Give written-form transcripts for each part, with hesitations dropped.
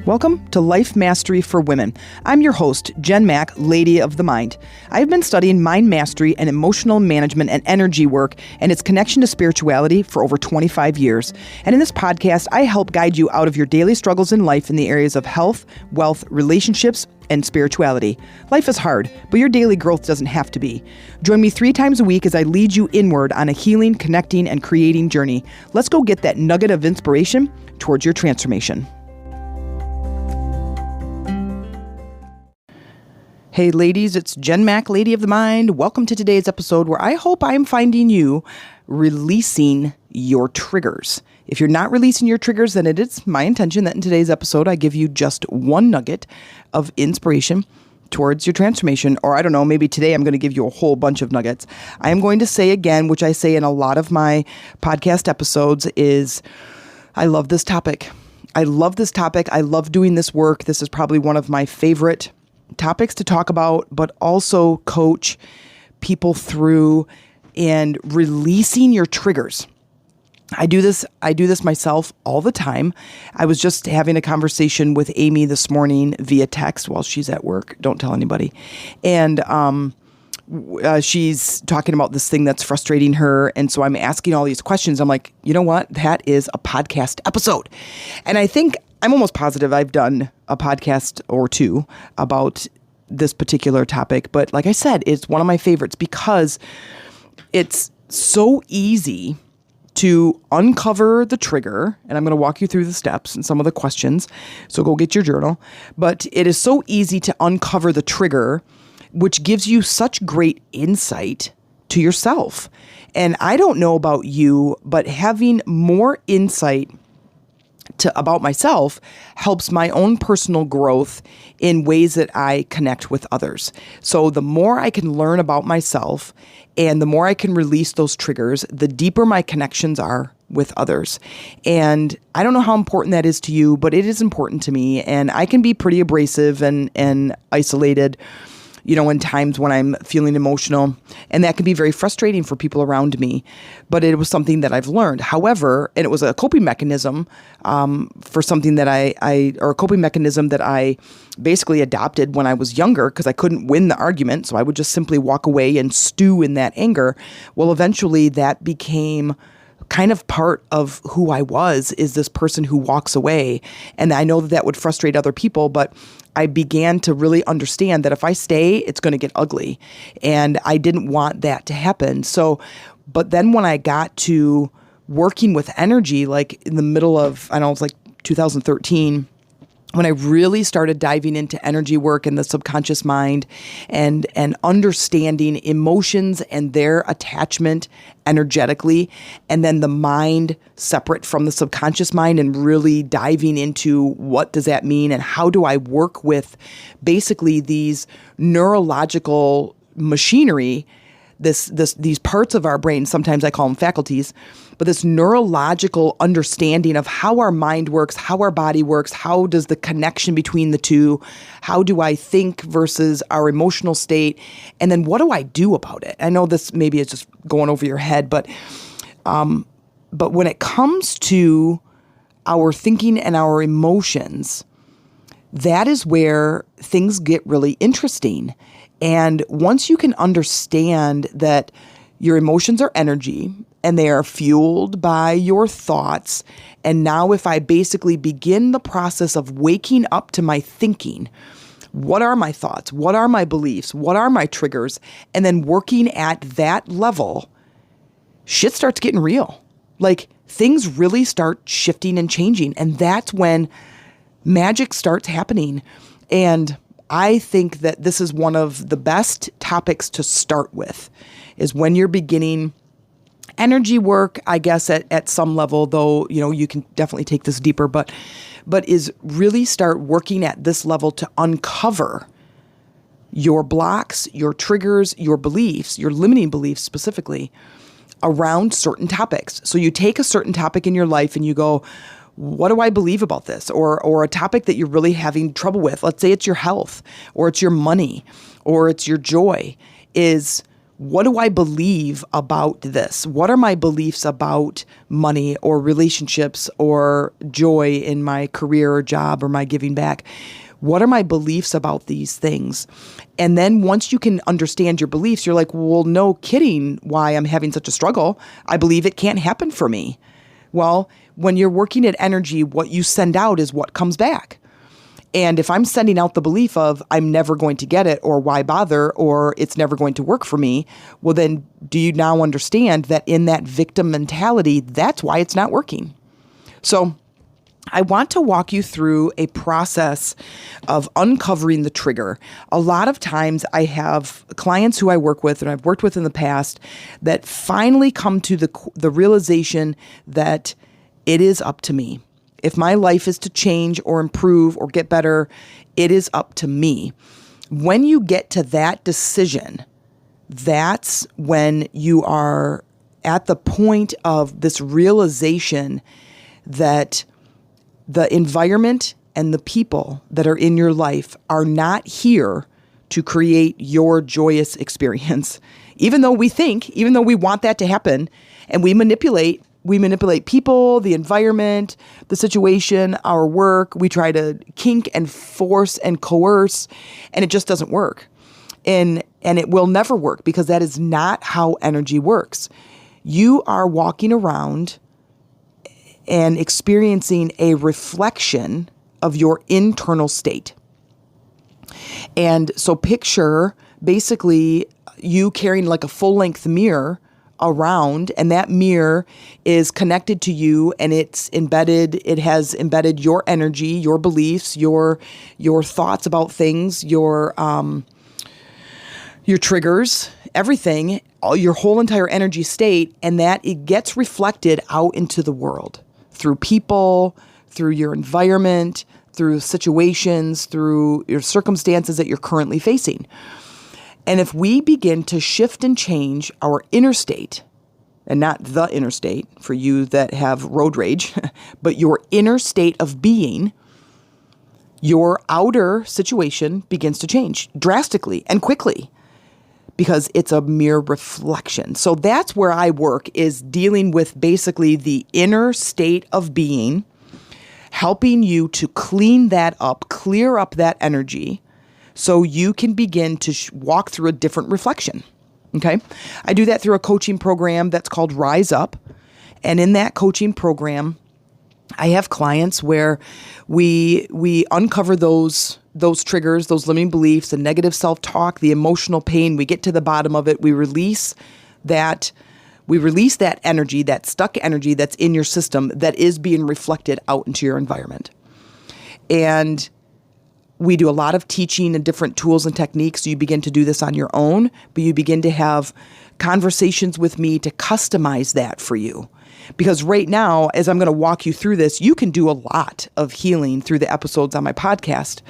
Welcome to Life Mastery for Women. I'm your host, Jen Mack, Lady of the Mind. I've been studying mind mastery and emotional management and energy work and its connection to spirituality for over 25 years. And in this podcast, I help guide you out of your daily struggles in life in the areas of health, wealth, relationships, and spirituality. Life is hard, but your daily growth doesn't have to be. Join me 3 times a week as I lead you inward on a healing, connecting, and creating journey. Let's go get that nugget of inspiration towards your transformation. Hey ladies, it's Jen Mack, Lady of the Mind. Welcome to today's episode where I hope I'm finding you releasing your triggers. If you're not releasing your triggers, then it is my intention that in today's episode, I give you just one nugget of inspiration towards your transformation. Or I don't know, maybe today I'm going to give you a whole bunch of nuggets. I am going to say again, which I say in a lot of my podcast episodes, is I love this topic. I love this topic. I love doing this work. This is probably one of my favorite topics to talk about, but also coach people through and releasing your triggers. I do this myself all the time. I was just having a conversation with Amy this morning via text while she's at work. Don't tell anybody. And she's talking about this thing that's frustrating her. And so I'm asking all these questions. I'm like, you know what? That is a podcast episode. And I'm almost positive I've done a podcast or two about this particular topic. But like I said, it's one of my favorites because it's so easy to uncover the trigger. And I'm going to walk you through the steps and some of the questions. So go get your journal. But it is so easy to uncover the trigger, which gives you such great insight to yourself. And I don't know about you, but having more insight about myself helps my own personal growth in ways that I connect with others. So the more I can learn about myself and the more I can release those triggers, the deeper my connections are with others. And I don't know how important that is to you, but it is important to me. And I can be pretty abrasive and isolated, in times when I'm feeling emotional, and that can be very frustrating for people around me, but it was something that I've learned. However, and it was a coping mechanism for something that a coping mechanism that I basically adopted when I was younger because I couldn't win the argument, so I would just simply walk away and stew in that anger. Well, eventually that became kind of part of who I was, is this person who walks away. And I know that would frustrate other people, but I began to really understand that if I stay, it's going to get ugly. And I didn't want that to happen. So, but then when I got to working with energy, like in the middle of, it was like 2013, when I really started diving into energy work and the subconscious mind and understanding emotions and their attachment energetically, and then the mind separate from the subconscious mind, and really diving into what does that mean and how do I work with basically these neurological machinery, these parts of our brain, sometimes I call them faculties, but this neurological understanding of how our mind works, how our body works, how does the connection between the two, how do I think versus our emotional state, and then what do I do about it? I know this maybe is just going over your head, but when it comes to our thinking and our emotions, that is where things get really interesting. And once you can understand that your emotions are energy and they are fueled by your thoughts, and now if I basically begin the process of waking up to my thinking, what are my thoughts? What are my beliefs? What are my triggers? And then working at that level, shit starts getting real. Like things really start shifting and changing. And that's when magic starts happening. And I think that this is one of the best topics to start with, is when you're beginning energy work, I guess at some level, though, you can definitely take this deeper, but is really start working at this level to uncover your blocks, your triggers, your beliefs, your limiting beliefs specifically around certain topics. So you take a certain topic in your life and you go, what do I believe about this? Or a topic that you're really having trouble with. Let's say it's your health, or it's your money, or it's your joy. Is what do I believe about this? What are my beliefs about money or relationships or joy in my career or job or my giving back? What are my beliefs about these things? And then once you can understand your beliefs, you're like, well, no kidding why I'm having such a struggle. I believe it can't happen for me. Well, when you're working at energy, what you send out is what comes back. And if I'm sending out the belief of I'm never going to get it, or why bother, or it's never going to work for me, well, then do you now understand that in that victim mentality, that's why it's not working? So I want to walk you through a process of uncovering the trigger. A lot of times I have clients who I work with and I've worked with in the past that finally come to the realization that it is up to me. If my life is to change or improve or get better, it is up to me. When you get to that decision, that's when you are at the point of this realization that the environment and the people that are in your life are not here to create your joyous experience. Even though we want that to happen, and we manipulate people, the environment, the situation, our work. We try to kink and force and coerce, and it just doesn't work. And it will never work, because that is not how energy works. You are walking around and experiencing a reflection of your internal state. And so picture basically you carrying like a full-length mirror around, and that mirror is connected to you, and it has embedded your energy, your beliefs, your thoughts about things, your triggers, everything, your whole entire energy state, and that it gets reflected out into the world through people, through your environment, through situations, through your circumstances that you're currently facing. And if we begin to shift and change our inner state, and not the inner state for you that have road rage, but your inner state of being, your outer situation begins to change drastically and quickly, because it's a mere reflection. So that's where I work, is dealing with basically the inner state of being, helping you to clean that up, clear up that energy, so you can begin to walk through a different reflection. Okay? I do that through a coaching program that's called Rise Up. And in that coaching program, I have clients where we uncover those triggers, those limiting beliefs, the negative self-talk, the emotional pain. We get to the bottom of it. We release that energy, that stuck energy that's in your system that is being reflected out into your environment. And we do a lot of teaching and different tools and techniques. So you begin to do this on your own, but you begin to have conversations with me to customize that for you. Because right now, as I'm going to walk you through this, you can do a lot of healing through the episodes on my podcast,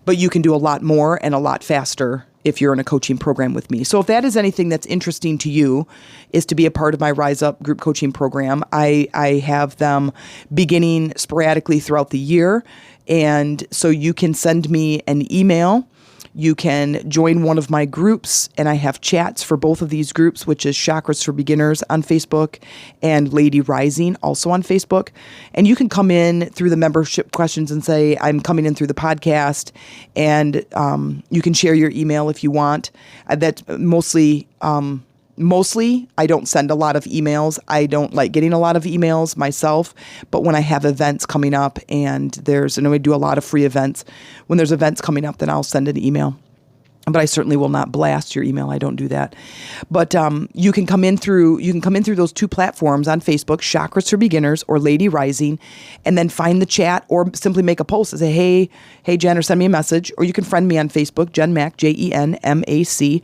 but you can do a lot more and a lot faster if you're in a coaching program with me. So if that is anything that's interesting to you, is to be a part of my Rise Up group coaching program. I have them beginning sporadically throughout the year. And so you can send me an email. You can join one of my groups, and I have chats for both of these groups, which is Chakras for Beginners on Facebook and Lady Rising also on Facebook. And you can come in through the membership questions and say, I'm coming in through the podcast, and you can share your email if you want. That's mostly, I don't send a lot of emails. I don't like getting a lot of emails myself, but when I have events coming up and I do a lot of free events. When there's events coming up, then I'll send an email. But I certainly will not blast your email. I don't do that. But you can come in through those two platforms on Facebook, Chakras for Beginners or Lady Rising, and then find the chat or simply make a post and say, hey Jen, or send me a message, or you can friend me on Facebook, Jen Mac, JenMac.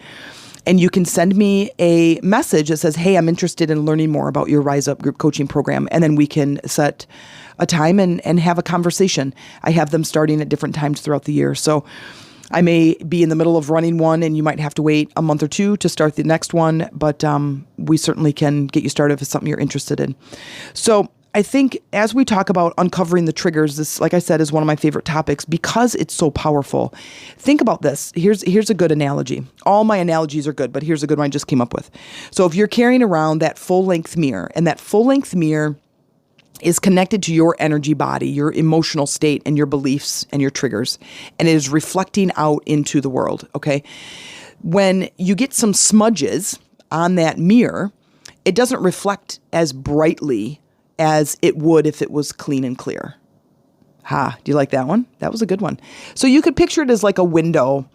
And you can send me a message that says, hey, I'm interested in learning more about your Rise Up group coaching program. And then we can set a time and have a conversation. I have them starting at different times throughout the year. So I may be in the middle of running one, and you might have to wait a month or two to start the next one. But we certainly can get you started if it's something you're interested in. So I think as we talk about uncovering the triggers, this, like I said, is one of my favorite topics because it's so powerful. Think about this. Here's a good analogy. All my analogies are good, but here's a good one I just came up with. So if you're carrying around that full-length mirror, and that full-length mirror is connected to your energy body, your emotional state, and your beliefs and your triggers, and it is reflecting out into the world, okay? When you get some smudges on that mirror, it doesn't reflect as brightly as it would if it was clean and clear. Do you like that one? That was a good one. So you could picture it as like a window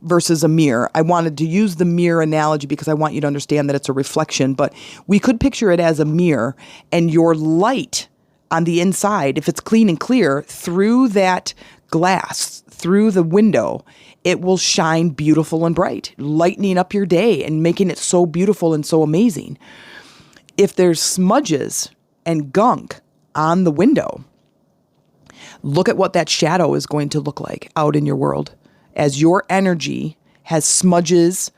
versus a mirror. I wanted to use the mirror analogy because I want you to understand that it's a reflection, but we could picture it as a mirror, and your light on the inside, if it's clean and clear, through that glass, through the window, it will shine beautiful and bright, lightening up your day and making it so beautiful and so amazing. If there's smudges and gunk on the window, look at what that shadow is going to look like out in your world. As your energy has smudges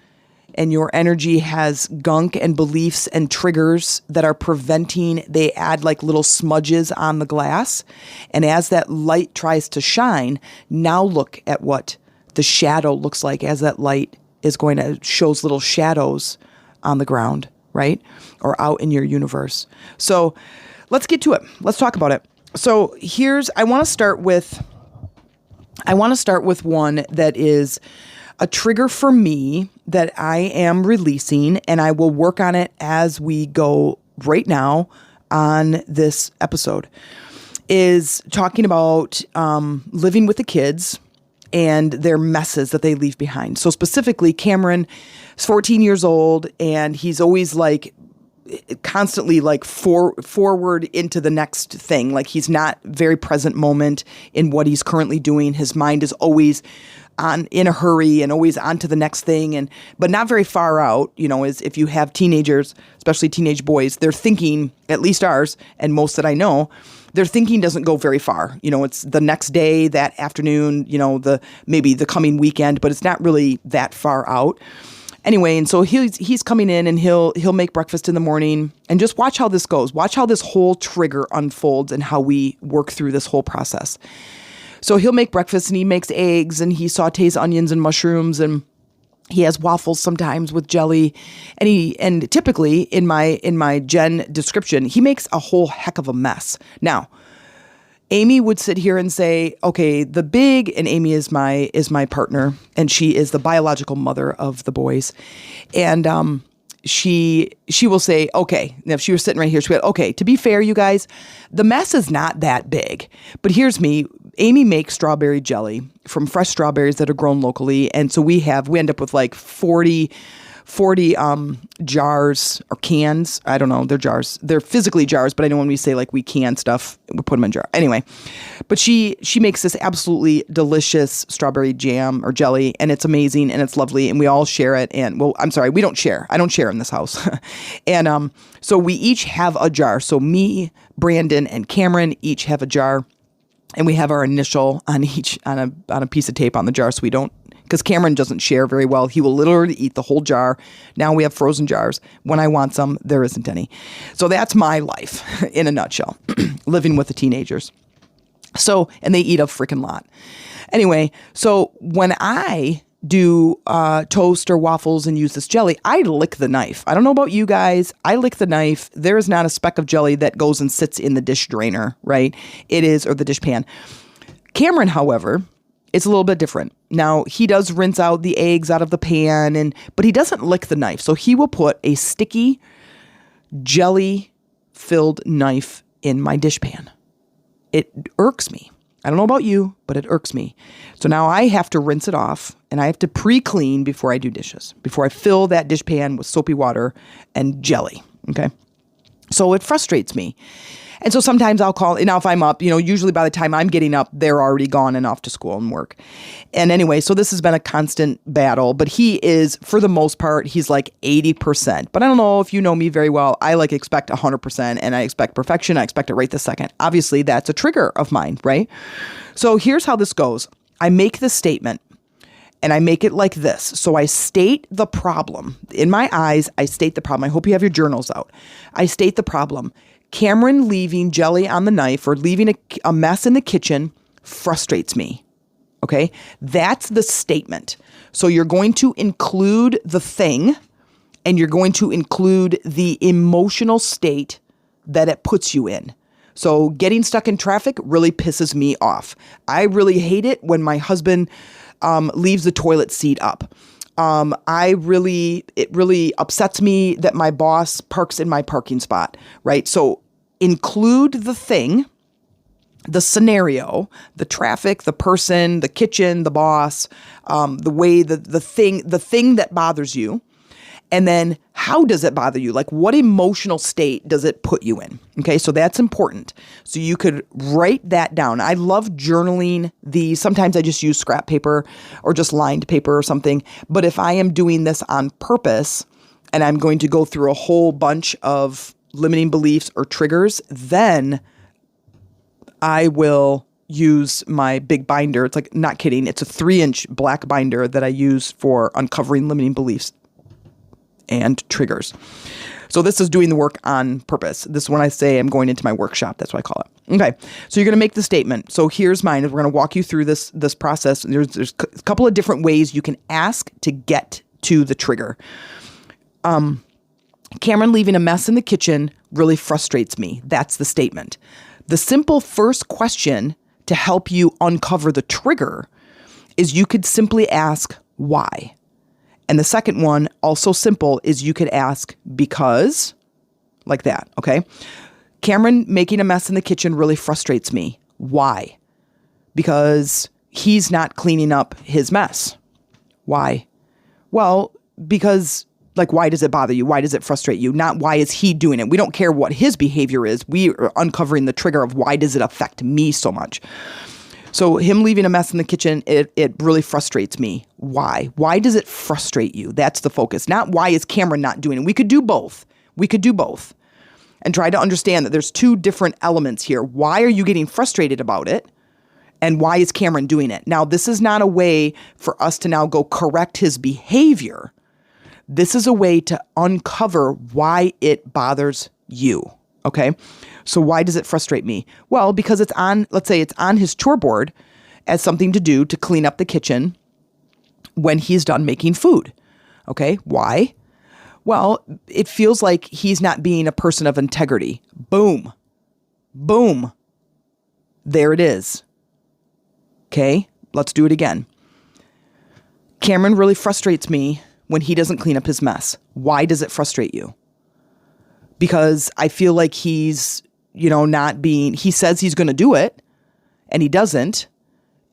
and your energy has gunk and beliefs and triggers that are preventing, they add like little smudges on the glass. And as that light tries to shine, now look at what the shadow looks like as that light is going to shows little shadows on the ground, right? Or out in your universe. So let's get to it. Let's talk about it. So I want to start with one that is a trigger for me that I am releasing, and I will work on it as we go right now on this episode, is talking about living with the kids and their messes that they leave behind. So specifically, Cameron is 14 years old, and he's always like constantly like forward into the next thing. Like he's not very present moment in what he's currently doing. His mind is always in a hurry and always on to the next thing, but not very far out. As if you have teenagers, especially teenage boys, they're thinking, at least ours and most that I know, their thinking doesn't go very far. It's the next day, that afternoon, maybe the coming weekend, but it's not really that far out. Anyway, and so he's coming in, and he'll make breakfast in the morning, and just watch how this goes. Watch how this whole trigger unfolds and how we work through this whole process. So he'll make breakfast, and he makes eggs, and he sautés onions and mushrooms, and he has waffles sometimes with jelly, and typically in my Jen description, he makes a whole heck of a mess. Now, Amy would sit here and say, okay, and Amy is my partner, and she is the biological mother of the boys. And she will say, okay, now if she was sitting right here, she would, okay, to be fair, you guys, the mess is not that big. But here's me. Amy makes strawberry jelly from fresh strawberries that are grown locally. And so we end up with like 40 jars or cans. I don't know. They're jars. They're physically jars, but I know when we say like we can stuff, we put them in jar. Anyway, but she makes this absolutely delicious strawberry jam or jelly, and it's amazing and it's lovely, and we all share it. And I'm sorry, we don't share. I don't share in this house. And so we each have a jar. So me, Brandon, and Cameron each have a jar, and we have our initial on a piece of tape on the jar, so we don't. Because Cameron doesn't share very well. He will literally eat the whole jar. Now we have frozen jars. When I want some, there isn't any. So that's my life in a nutshell, living with the teenagers. So, and they eat a freaking lot. Anyway, so when I do toast or waffles and use this jelly, I lick the knife. I don't know about you guys. I lick the knife. There is not a speck of jelly that goes and sits in the dish drainer, right? Or the dish pan. Cameron, however, it's a little bit different. Now, he does rinse out the eggs out of the pan, but he doesn't lick the knife. So he will put a sticky, jelly-filled knife in my dish pan. It irks me. I don't know about you, but it irks me. So now I have to rinse it off, and I have to pre-clean before I do dishes, before I fill that dish pan with soapy water and jelly, okay? So it frustrates me. And so sometimes I'll call, now if I'm up, usually by the time I'm getting up, they're already gone and off to school and work. And anyway, so this has been a constant battle, but he is, for the most part, he's like 80%. But I don't know if you know me very well. I expect 100%, and I expect perfection. I expect it right this second. Obviously, that's a trigger of mine, right? So here's how this goes. I make the statement, and I make it like this. So I state the problem. In my eyes, I state the problem. I hope you have your journals out. I state the problem. Cameron leaving jelly on the knife or leaving a mess in the kitchen frustrates me. Okay? That's the statement. So you're going to include the thing and you're going to include the emotional state that it puts you in. So getting stuck in traffic really pisses me off. I really hate it when my husband leaves the toilet seat up. It really upsets me that my boss parks in my parking spot, right? So include the thing, the scenario, the traffic, the person, the kitchen, the boss, the way the thing that bothers you. And then how does it bother you? Like what emotional state does it put you in? Okay, so that's important. So you could write that down. I love journaling these. Sometimes I just use scrap paper or just lined paper or something. But if I am doing this on purpose and I'm going to go through a whole bunch of limiting beliefs or triggers, then I will use my big binder. It's like, not kidding, it's a 3-inch black binder that I use for uncovering limiting beliefs and triggers. So this is doing the work on purpose. This is when I say I'm going into my workshop. That's what I call it. Okay. So you're going to make the statement. So here's mine. We're going to walk you through this process. There's a couple of different ways you can ask to get to the trigger. Cameron leaving a mess in the kitchen really frustrates me. That's the statement. The simple first question to help you uncover the trigger is you could simply ask why. And the second one, also simple, is you could ask because, like that, okay? Cameron making a mess in the kitchen really frustrates me. Why? Because he's not cleaning up his mess. Why? Well, because, like, why does it bother you? Why does it frustrate you? Not why is he doing it? We don't care what his behavior is. We are uncovering the trigger of why does it affect me so much? So him leaving a mess in the kitchen, it really frustrates me. Why? Why does it frustrate you? That's the focus. Not why is Cameron not doing it. We could do both. And try to understand that there's two different elements here. Why are you getting frustrated about it? And why is Cameron doing it? Now, this is not a way for us to now go correct his behavior. This is a way to uncover why it bothers you. Okay. So why does it frustrate me? Well, because let's say it's on his chore board as something to do to clean up the kitchen when he's done making food. Okay. Why? Well, it feels like he's not being a person of integrity. Boom. Boom. There it is. Okay. Let's do it again. Cameron really frustrates me when he doesn't clean up his mess. Why does it frustrate you? Because I feel like he's, he says he's going to do it and he doesn't.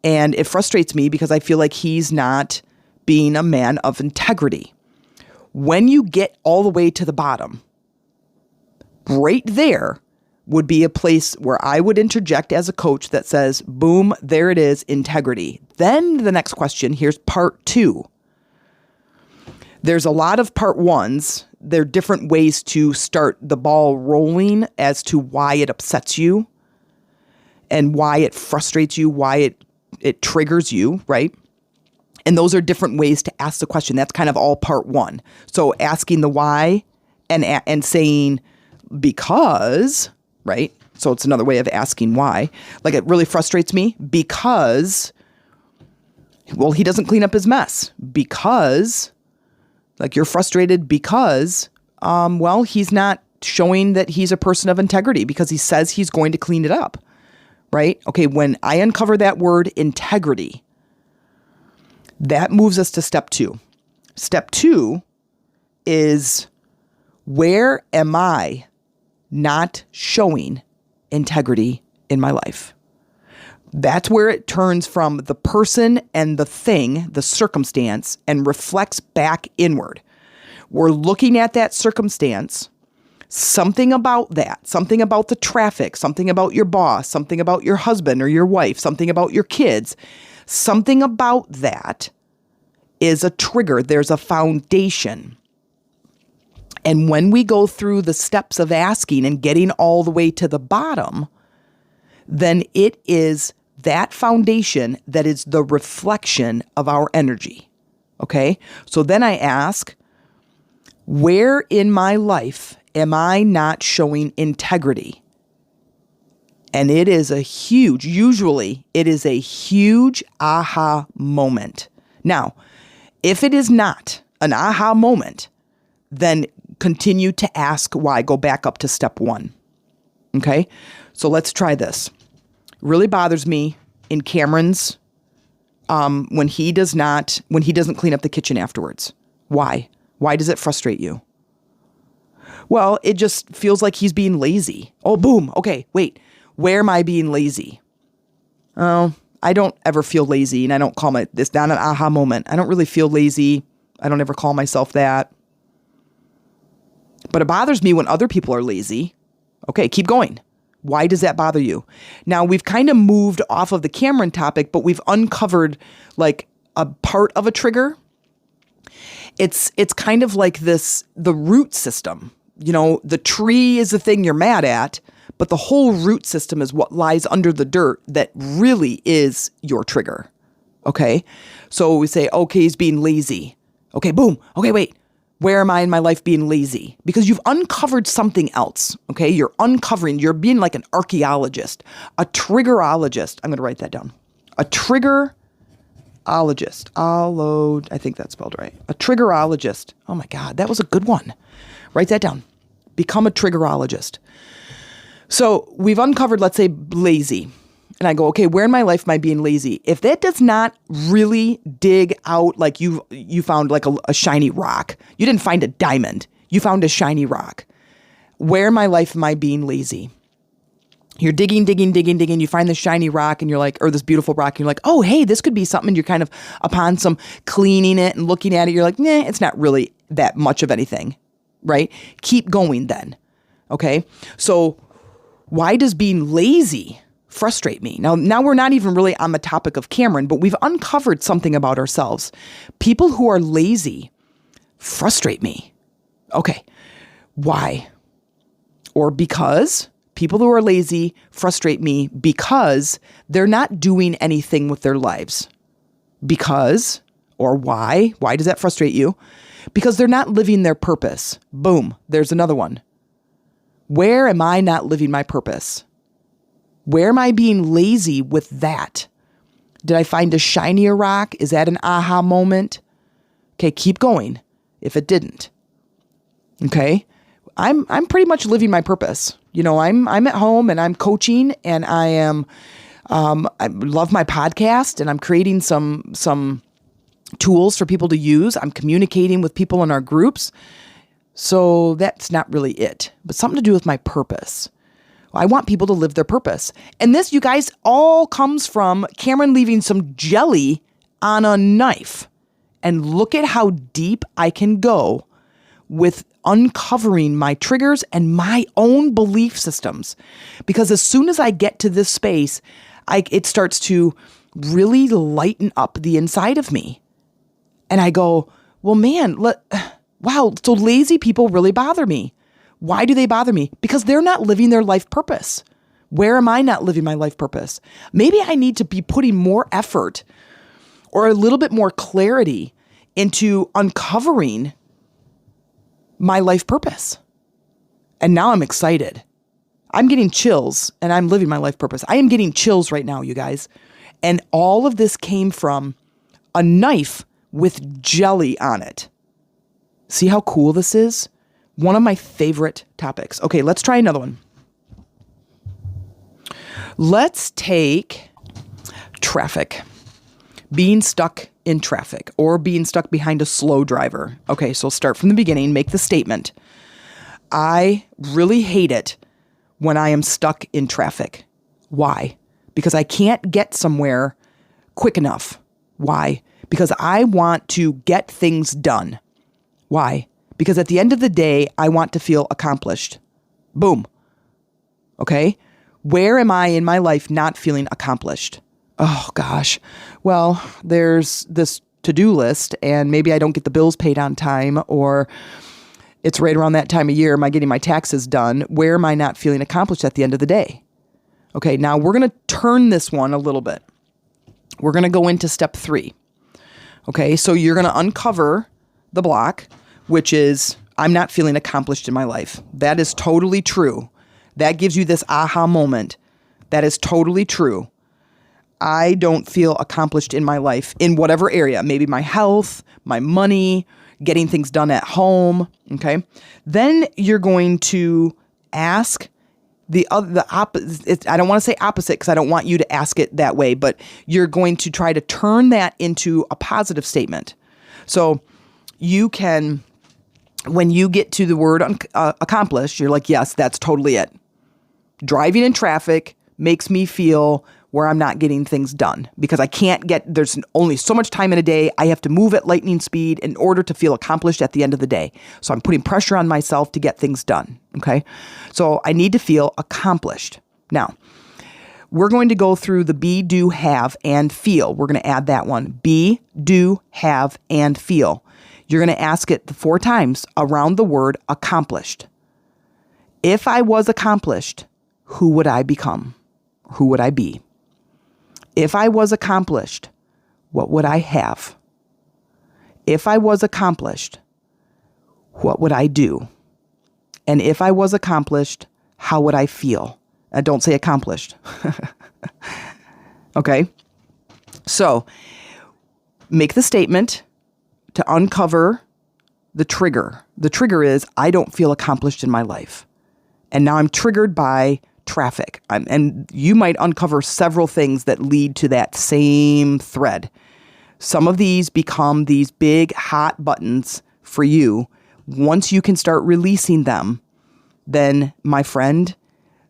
And it frustrates me because I feel like he's not being a man of integrity. When you get all the way to the bottom, right there would be a place where I would interject as a coach that says, boom, there it is, integrity. Then the next question, here's part 2. There's a lot of part 1s. There are different ways to start the ball rolling as to why it upsets you and why it frustrates you, why it triggers you, right? And those are different ways to ask the question. That's kind of all part 1. So asking the why and saying because, right? So it's another way of asking why. Like, it really frustrates me because, well, he doesn't clean up his mess. Because, like, you're frustrated because, well, he's not showing that he's a person of integrity because he says he's going to clean it up, right? Okay, when I uncover that word integrity, that moves us to step 2. Step 2 is, where am I not showing integrity in my life? That's where it turns from the person and the thing, the circumstance, and reflects back inward. We're looking at that circumstance, something about that, something about the traffic, something about your boss, something about your husband or your wife, something about your kids, something about that is a trigger. There's a foundation. And when we go through the steps of asking and getting all the way to the bottom, then it is that foundation that is the reflection of our energy. Okay? So then I ask, where in my life am I not showing integrity? And usually it is a huge aha moment. Now, if it is not an aha moment, then continue to ask why. Go back up to step 1. Okay? So let's try this. Really bothers me in Cameron's when he doesn't clean up the kitchen afterwards. Why? Why does it frustrate you? Well, it just feels like he's being lazy. Oh, boom. Okay, wait. Where am I being lazy? Oh, I don't ever feel lazy, and I don't call it's not an aha moment. I don't really feel lazy. I don't ever call myself that. But it bothers me when other people are lazy. Okay, keep going. Why does that bother you? Now, we've kind of moved off of the Cameron topic, but we've uncovered like a part of a trigger. It's kind of like the root system. The tree is the thing you're mad at, but the whole root system is what lies under the dirt that really is your trigger. Okay? So we say, okay, he's being lazy. Okay, boom. Okay, wait. Where am I in my life being lazy? Because you've uncovered something else. Okay? You're being like an archaeologist, a triggerologist. I'm going to write that down. A triggerologist. I think that's spelled right. A triggerologist. Oh my God, that was a good one. Write that down. Become a triggerologist. So we've uncovered, let's say, lazy. And I go, okay, where in my life am I being lazy? If that does not really dig out, like you found like a shiny rock. You didn't find a diamond. You found a shiny rock. Where in my life am I being lazy? You're digging. You find this shiny rock and you're like, or this beautiful rock. And you're like, oh, hey, this could be something. And you're kind of upon some cleaning it and looking at it. You're like, nah, it's not really that much of anything, right? Keep going then. Okay. So why does being lazy frustrate me? Now we're not even really on the topic of Cameron, but we've uncovered something about ourselves. People who are lazy frustrate me. Okay. Why? Or because people who are lazy frustrate me because they're not doing anything with their lives. Because, or why? Why does that frustrate you? Because they're not living their purpose. Boom. There's another one. Where am I not living my purpose? Where am I being lazy with that? Did I find a shinier rock? Is that an aha moment? Okay, keep going if it didn't. Okay? I'm pretty much living my purpose. I'm at home and I'm coaching and I love my podcast and I'm creating some tools for people to use. I'm communicating with people in our groups. So that's not really it, but something to do with my purpose. I want people to live their purpose. And this, you guys, all comes from Cameron leaving some jelly on a knife. And look at how deep I can go with uncovering my triggers and my own belief systems. Because as soon as I get to this space, it starts to really lighten up the inside of me. And I go, well, man, wow, so lazy people really bother me. Why do they bother me? Because they're not living their life purpose. Where am I not living my life purpose? Maybe I need to be putting more effort or a little bit more clarity into uncovering my life purpose. And now I'm excited. I'm getting chills and I'm living my life purpose. I am getting chills right now, you guys. And all of this came from a knife with jelly on it. See how cool this is? One of my favorite topics. Okay, let's try another one. Let's take traffic. Being stuck in traffic or being stuck behind a slow driver. Okay, so start from the beginning, make the statement. I really hate it when I am stuck in traffic. Why? Because I can't get somewhere quick enough. Why? Because I want to get things done. Why? Because at the end of the day, I want to feel accomplished. Boom. Okay? Where am I in my life not feeling accomplished? Oh, gosh. Well, there's this to-do list, and maybe I don't get the bills paid on time, or it's right around that time of year, am I getting my taxes done? Where am I not feeling accomplished at the end of the day? Okay, now we're going to turn this one a little bit. We're going to go into step 3. Okay, so you're going to uncover the block, which is I'm not feeling accomplished in my life. That is totally true. That gives you this aha moment. That is totally true. I don't feel accomplished in my life in whatever area, maybe my health, my money, getting things done at home. Okay. Then you're going to ask the opposite. I don't want to say opposite because I don't want you to ask it that way, but you're going to try to turn that into a positive statement. So you can, when you get to the word accomplished, you're like, yes, that's totally it. Driving in traffic makes me feel where I'm not getting things done because there's only so much time in a day. I have to move at lightning speed in order to feel accomplished at the end of the day. So I'm putting pressure on myself to get things done. Okay. So I need to feel accomplished. Now, we're going to go through the be, do, have, and feel. We're going to add that one. Be, do, have, and feel. You're going to ask it 4 times around the word accomplished. If I was accomplished, who would I become? Who would I be? If I was accomplished, what would I have? If I was accomplished, what would I do? And if I was accomplished, how would I feel? And don't say accomplished. Okay? So, make the statement to uncover the trigger. The trigger is, I don't feel accomplished in my life. And now I'm triggered by traffic. And you might uncover several things that lead to that same thread. Some of these become these big hot buttons for you. Once you can start releasing them, then, my friend,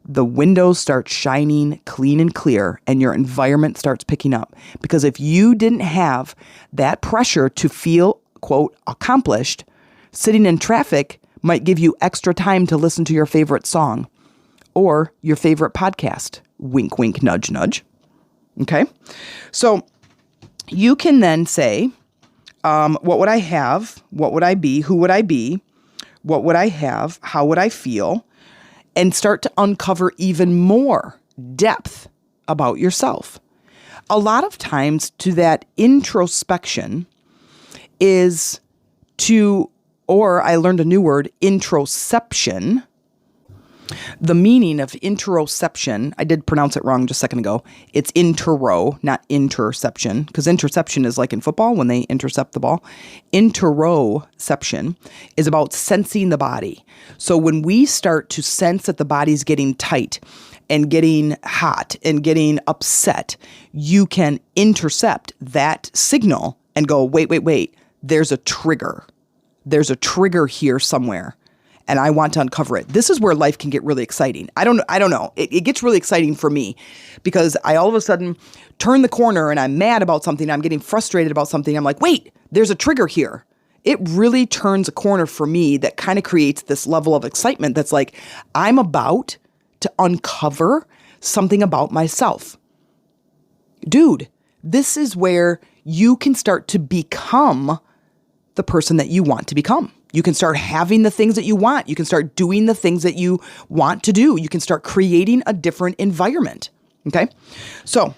the windows start shining clean and clear and your environment starts picking up. Because if you didn't have that pressure to feel, quote, accomplished, sitting in traffic might give you extra time to listen to your favorite song or your favorite podcast. Wink, wink, nudge, nudge. Okay? So you can then say, what would I have? What would I be? Who would I be? What would I have? How would I feel? And start to uncover even more depth about yourself. A lot of times to that introspection is or I learned a new word, introception. The meaning of interoception, I did pronounce it wrong just a second ago. It's intero, not interception, because interception is like in football when they intercept the ball. Interoception is about sensing the body. So when we start to sense that the body's getting tight and getting hot and getting upset, you can intercept that signal and go, wait, there's a trigger. There's a trigger here somewhere. And I want to uncover it. This is where life can get really exciting. I don't know. It gets really exciting for me because I all of a sudden turn the corner and I'm mad about something. I'm getting frustrated about something. I'm like, wait, there's a trigger here. It really turns a corner for me that kind of creates this level of excitement that's like, I'm about to uncover something about myself. Dude, this is where you can start to become the person that you want to become. You can start having the things that you want. You can start doing the things that you want to do. You can start creating a different environment. Okay? So,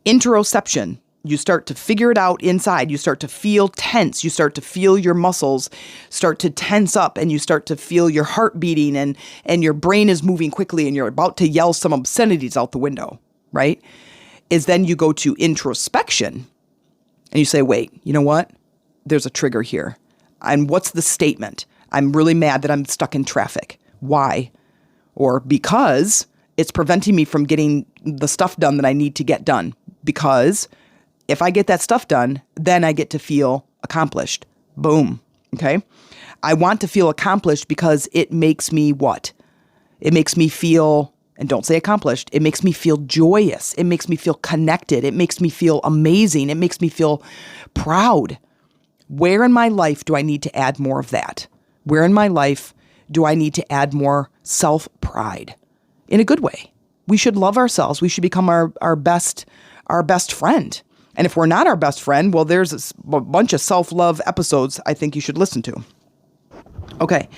interoception, you start to figure it out inside. You start to feel tense. You start to feel your muscles start to tense up and you start to feel your heart beating and your brain is moving quickly and you're about to yell some obscenities out the window, right? Is then you go to introspection and you say, wait, you know what? There's a trigger here. And what's the statement? I'm really mad that I'm stuck in traffic. Why? Or because it's preventing me from getting the stuff done that I need to get done. Because if I get that stuff done, then I get to feel accomplished. Boom. Okay? I want to feel accomplished because it makes me what? It makes me feel, and don't say accomplished, it makes me feel joyous. It makes me feel connected. It makes me feel amazing. It makes me feel proud. Where in my life do I need to add more of that? Where in my life do I need to add more self-pride? In a good way. We should love ourselves. We should become our best friend. And if we're not our best friend, well, there's a bunch of self-love episodes I think you should listen to. Okay.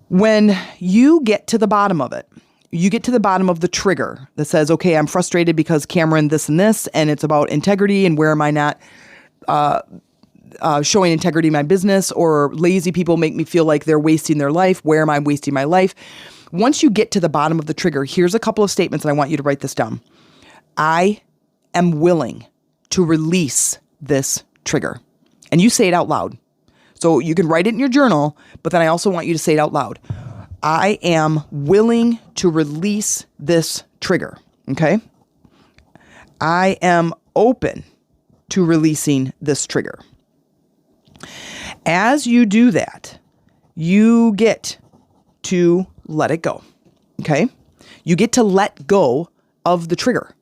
When you get to the bottom of it, you get to the bottom of the trigger that says, okay, I'm frustrated because Cameron this and this, and it's about integrity and where am I not showing integrity in my business, or lazy people make me feel like they're wasting their life. Where am I wasting my life? Once you get to the bottom of the trigger, here's a couple of statements, and I want you to write this down. I am willing to release this trigger. And you say it out loud. So you can write it in your journal, but then I also want you to say it out loud. I am willing to release this trigger. Okay? I am open to releasing this trigger. As you do that, you get to let it go. Okay? You get to let go of the trigger.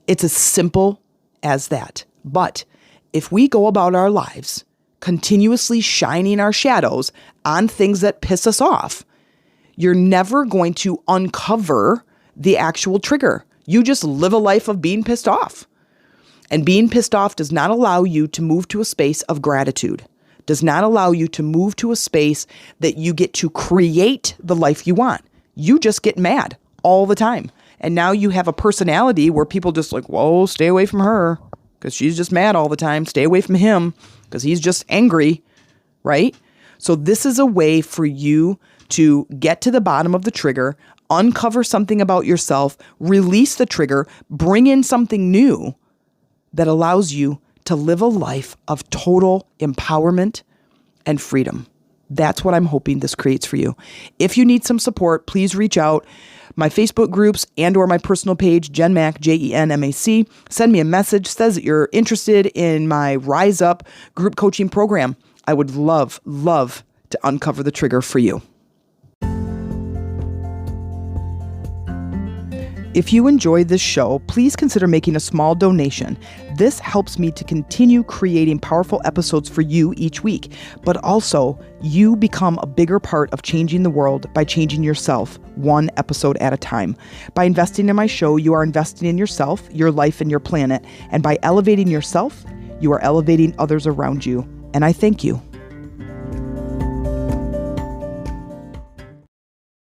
It's as simple as that. But if we go about our lives continuously shining our shadows on things that piss us off, you're never going to uncover the actual trigger. You just live a life of being pissed off. And being pissed off does not allow you to move to a space of gratitude, does not allow you to move to a space that you get to create the life you want. You just get mad all the time. And now you have a personality where people just like, whoa, stay away from her because she's just mad all the time. Stay away from him because he's just angry, right? So this is a way for you to get to the bottom of the trigger, uncover something about yourself, release the trigger, bring in something new that allows you to live a life of total empowerment and freedom. That's what I'm hoping this creates for you. If you need some support, please reach out. My Facebook groups and or my personal page, Jen Mac, JenMac. Send me a message, says that you're interested in my Rise Up group coaching program. I would love to uncover the trigger for you. If you enjoyed this show, please consider making a small donation. This helps me to continue creating powerful episodes for you each week, but also you become a bigger part of changing the world by changing yourself one episode at a time. By investing in my show, you are investing in yourself, your life, and your planet. And by elevating yourself, you are elevating others around you. And I thank you.